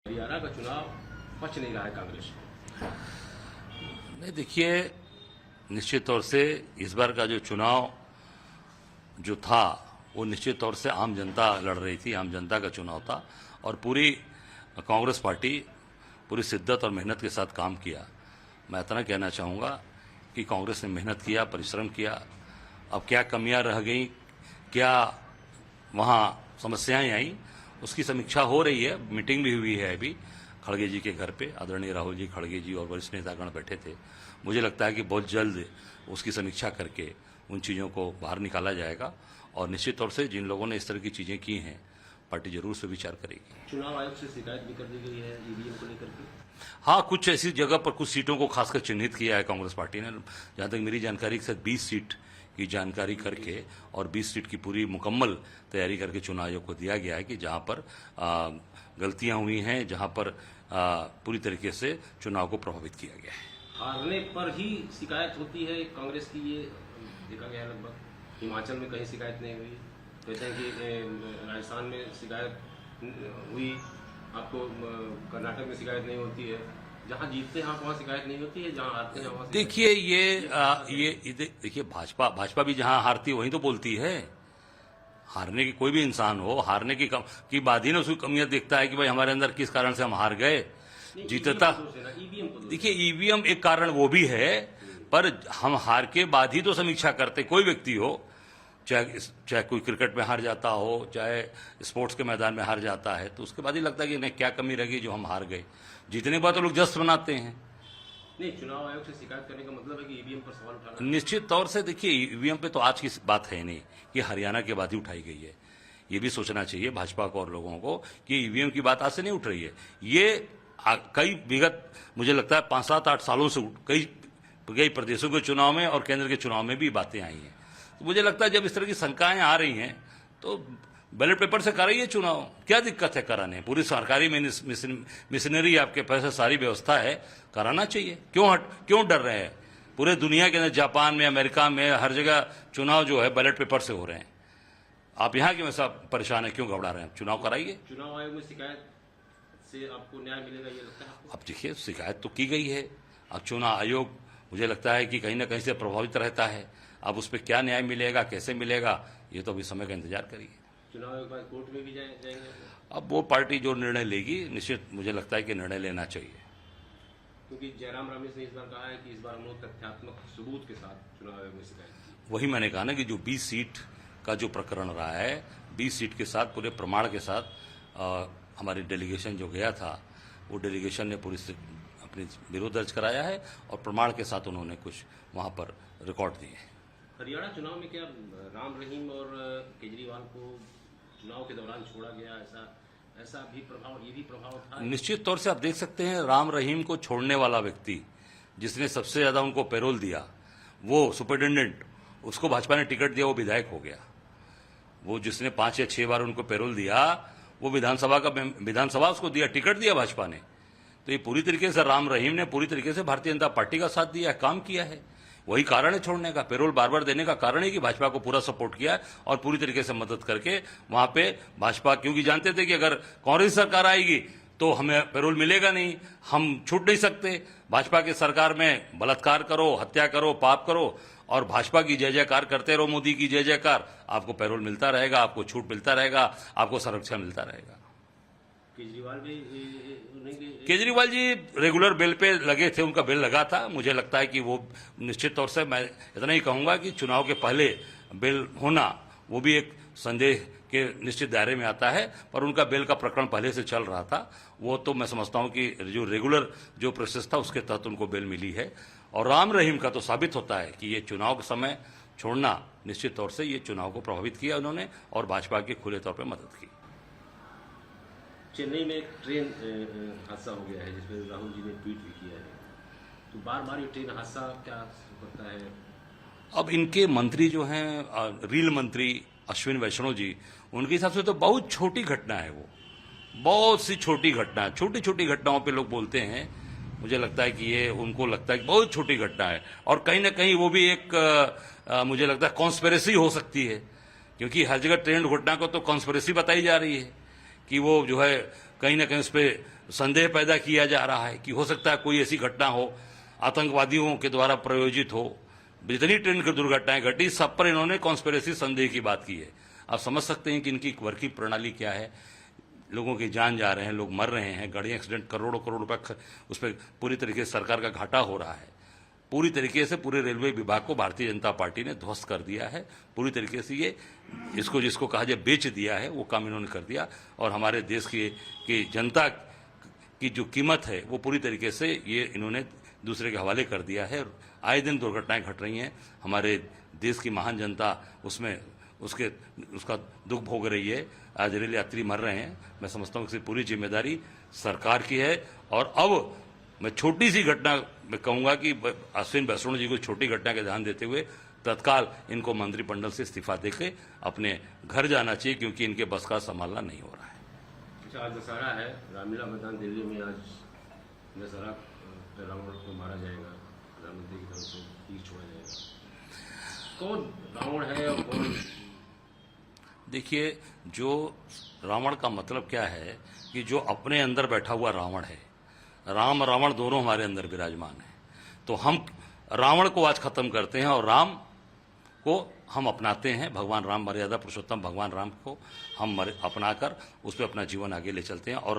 हरियाणा का चुनाव पच नहीं रहा है कांग्रेस को। नहीं, देखिए, निश्चित तौर से इस बार का जो चुनाव जो था वो निश्चित तौर से आम जनता लड़ रही थी, आम जनता का चुनाव था और पूरी कांग्रेस पार्टी पूरी शिद्दत और मेहनत के साथ काम किया। मैं इतना कहना चाहूँगा कि कांग्रेस ने मेहनत किया, परिश्रम किया। अब क्या कमियां रह गई, क्या वहाँ समस्याएं आई, उसकी समीक्षा हो रही है। मीटिंग भी हुई है अभी खड़गे जी के घर पे। आदरणीय राहुल जी खड़गे जी और वरिष्ठ नेतागण बैठे थे। मुझे लगता है कि बहुत जल्द उसकी समीक्षा करके उन चीज़ों को बाहर निकाला जाएगा और निश्चित तौर से जिन लोगों ने इस तरह की चीज़ें की हैं पार्टी जरूर से विचार करेगी। चुनाव आयोग से शिकायत भी कर दी गई है ईवीएम को लेकर के। हाँ, कुछ ऐसी जगह पर कुछ सीटों को खासकर चिन्हित किया है कांग्रेस पार्टी ने। जहाँ तक मेरी जानकारी के साथ 20 सीट की जानकारी करके और 20 सीट की पूरी मुकम्मल तैयारी करके चुनाव आयोग को दिया गया है कि जहाँ पर गलतियां हुई हैं, जहाँ पर पूरी तरीके से चुनाव को प्रभावित किया गया है। हारने पर ही शिकायत होती है कांग्रेस की, ये देखा गया लगभग। हिमाचल में कहीं शिकायत नहीं हुई, कहते हैं कि राजस्थान में शिकायत हुई, आपको कर्नाटक में शिकायत नहीं होती है। जहां जीतते हैं वहां शिकायत नहीं होती है, जहां हारते हैं वहां। देखिए, देखिए, भाजपा भी जहां हारती है वहीं तो बोलती है। हारने की कोई भी इंसान हो, हारने की बाद ही ना उसकी कमियां देखता है कि भाई हमारे अंदर किस कारण से हम हार गए। जीतता, देखिए, ईवीएम एक कारण वो भी है, पर हम हार के बाद ही तो समीक्षा करते। कोई व्यक्ति हो, चाहे कोई क्रिकेट में हार जाता हो, चाहे स्पोर्ट्स के मैदान में हार जाता है, तो उसके बाद ही लगता है कि नहीं, क्या कमी रह गई जो हम हार गए। जीतने के बाद तो लोग जश्न मनाते हैं। नहीं, चुनाव आयोग से शिकायत करने का मतलब है कि ईवीएम पर सवाल उठाना। निश्चित तौर से देखिए, ईवीएम पे तो आज की बात है नहीं कि हरियाणा के बाद ही उठाई गई है। ये भी सोचना चाहिए भाजपा को और लोगों को कि ईवीएम की बात आज से नहीं उठ रही है। ये कई विगत, मुझे लगता है 5, 7, 8 सालों से कई प्रदेशों के चुनाव में और केंद्र के चुनाव में भी बातें आई हैं। तो मुझे लगता है जब इस तरह की शंकाएं आ रही हैं तो बैलेट पेपर से कराइए चुनाव, क्या दिक्कत है कराने। पूरी सरकारी मिशनरी, आपके पैसे, सारी व्यवस्था है, कराना चाहिए। क्यों डर रहे हैं। पूरे दुनिया के अंदर, जापान में, अमेरिका में, हर जगह चुनाव जो है बैलेट पेपर से हो रहे हैं। आप यहाँ क्यों ऐसा परेशान है, क्यों घबरा रहे हैं। चुनाव कराइए। चुनाव आयोग में शिकायत से आपको न्याय मिलेगा, ये लगता है आपको? अब देखिए, शिकायत तो की गई है। अब चुनाव आयोग मुझे लगता है कि कहीं ना कहीं से प्रभावित रहता है। अब उस पर क्या न्याय मिलेगा, कैसे मिलेगा, ये तो अभी समय का इंतजार करिए। चुनाव आयोग के बाद कोर्ट में भी जाएंगे। अब वो पार्टी जो निर्णय लेगी, निश्चित मुझे लगता है कि निर्णय लेना चाहिए। क्योंकि जयराम रमेश ने इस बार कहा है कि इस बार उन्होंने तथ्यात्मक सबूत के साथ चुनाव आयोग में शिकायत की। वही मैंने कहा ना कि जो 20 सीट का जो प्रकरण रहा है, 20 सीट के साथ पूरे प्रमाण के साथ हमारी डेलीगेशन जो गया था, वो डेलीगेशन ने पूरी अपनी विरोध दर्ज कराया है और प्रमाण के साथ उन्होंने कुछ वहां पर रिकॉर्ड दिए हैं। हरियाणा चुनाव में क्या राम रहीम और केजरीवाल को चुनाव के दौरान छोड़ा गया, ऐसा भी प्रभाव, ये भी प्रभाव था? निश्चित तौर से आप देख सकते हैं, राम रहीम को छोड़ने वाला व्यक्ति जिसने सबसे ज्यादा उनको पैरोल दिया, वो सुपरिटेंडेंट, उसको भाजपा ने टिकट दिया, वो विधायक हो गया। वो जिसने 5 या 6 बार उनको पैरोल दिया, वो विधानसभा उसको दिया, टिकट दिया भाजपा ने। तो ये पूरी तरीके से राम रहीम ने पूरी तरीके से भारतीय जनता पार्टी का साथ दिया है, काम किया है। वही कारण है छोड़ने का। पैरोल बार बार देने का कारण है कि भाजपा को पूरा सपोर्ट किया और पूरी तरीके से मदद करके वहां पे भाजपा, क्योंकि जानते थे कि अगर कांग्रेस सरकार आएगी तो हमें पैरोल मिलेगा नहीं, हम छूट नहीं सकते। भाजपा की सरकार में बलात्कार करो, हत्या करो, पाप करो और भाजपा की जय जयकार करते रहो, मोदी की जय जयकार, आपको पैरोल मिलता रहेगा, आपको छूट मिलता रहेगा, आपको संरक्षण मिलता रहेगा। केजरीवाल जी रेगुलर बेल पे लगे थे, उनका बेल लगा था। मुझे लगता है कि वो निश्चित तौर से, मैं इतना ही कहूंगा कि चुनाव के पहले बेल होना वो भी एक संदेह के निश्चित दायरे में आता है, पर उनका बेल का प्रकरण पहले से चल रहा था। वो तो मैं समझता हूं कि जो रेगुलर जो प्रोसेस था उसके तहत उनको बेल मिली है। और राम रहीम का तो साबित होता है कि ये चुनाव के समय छोड़ना, निश्चित तौर से ये चुनाव को प्रभावित किया उन्होंने और भाजपा की खुले तौर पर मदद की। चेन्नई में एक ट्रेन हादसा हो गया है जिसमें राहुल जी ने ट्वीट भी किया है, तो बार बार ये ट्रेन हादसा क्या करता है? अब इनके मंत्री जो हैं, रेल मंत्री अश्विन वैष्णव जी, उनके हिसाब से तो बहुत छोटी घटना है। वो बहुत सी छोटी घटना, छोटी छोटी घटनाओं पे लोग बोलते हैं। मुझे लगता है कि ये उनको लगता है कि बहुत छोटी घटना है और कहीं ना कहीं वो भी एक मुझे लगता है कॉन्स्पिरेसी हो सकती है, क्योंकि हर जगह ट्रेन घटना को तो कॉन्स्पिरेसी बताई जा रही है कि वो जो है कहीं ना कहीं उस पर संदेह पैदा किया जा रहा है कि हो सकता है कोई ऐसी घटना हो, आतंकवादियों के द्वारा प्रयोजित हो। जितनी ट्रेन की दुर्घटनाएं घटी, सब पर इन्होंने कॉन्स्पिरेसी संदेह की बात की है। आप समझ सकते हैं कि इनकी वर्किंग प्रणाली क्या है। लोगों की जान जा रहे हैं, लोग मर रहे हैं, गाड़ी एक्सीडेंट, करोड़ों करोड़ रुपए उस पर पूरी तरीके से सरकार का घाटा हो रहा है। पूरी तरीके से पूरे रेलवे विभाग को भारतीय जनता पार्टी ने ध्वस्त कर दिया है। पूरी तरीके से ये इसको जिसको कहा जाए बेच दिया है, वो काम इन्होंने कर दिया। और हमारे देश की जनता की जो कीमत है वो पूरी तरीके से ये इन्होंने दूसरे के हवाले कर दिया है। आए दिन दुर्घटनाएं घट रही हैं, हमारे देश की महान जनता उसमें उसका दुख भोग रही है। आज रेल यात्री मर रहे हैं। मैं समझता हूँ कि पूरी जिम्मेदारी सरकार की है। और अब मैं छोटी सी घटना में कहूंगा कि अश्विन वैष्णव जी को छोटी घटना का ध्यान देते हुए तत्काल इनको मंत्रिमंडल से इस्तीफा देके अपने घर जाना चाहिए, क्योंकि इनके बस का संभालना नहीं हो रहा है। अच्छा, आज दशहरा है, रामलीला मैदान दिल्ली में आज दशहरा रावण को मारा जाएगा, प्रधानमंत्री की तरफ से तीर छोड़ा जाएगा। कौन रावण है और कौन? देखिए, जो रावण का मतलब क्या है कि जो अपने अंदर बैठा हुआ रावण है, राम रावण दोनों हमारे अंदर विराजमान है। तो हम रावण को आज खत्म करते हैं और राम को हम अपनाते हैं। भगवान राम, मर्यादा पुरुषोत्तम भगवान राम को हम अपनाकर उस पर अपना जीवन आगे ले चलते हैं। और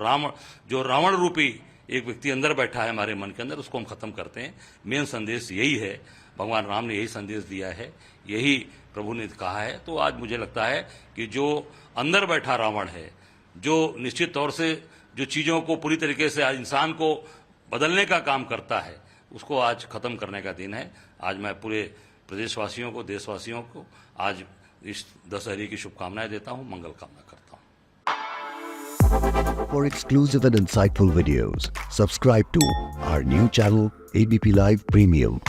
रावण रूपी एक व्यक्ति अंदर बैठा है हमारे मन के अंदर, उसको हम खत्म करते हैं। मेन संदेश यही है, भगवान राम ने यही संदेश दिया है, यही प्रभु ने कहा है। तो आज मुझे लगता है कि जो अंदर बैठा रावण है, जो निश्चित तौर से जो चीजों को पूरी तरीके से आज इंसान को बदलने का काम करता है, उसको आज खत्म करने का दिन है। आज मैं पूरे प्रदेशवासियों को, देशवासियों को आज इस दशहरे की शुभकामनाएं देता हूं, मंगल कामना करता हूं। For exclusive and insightful videos, subscribe to our new channel ABP Live Premium.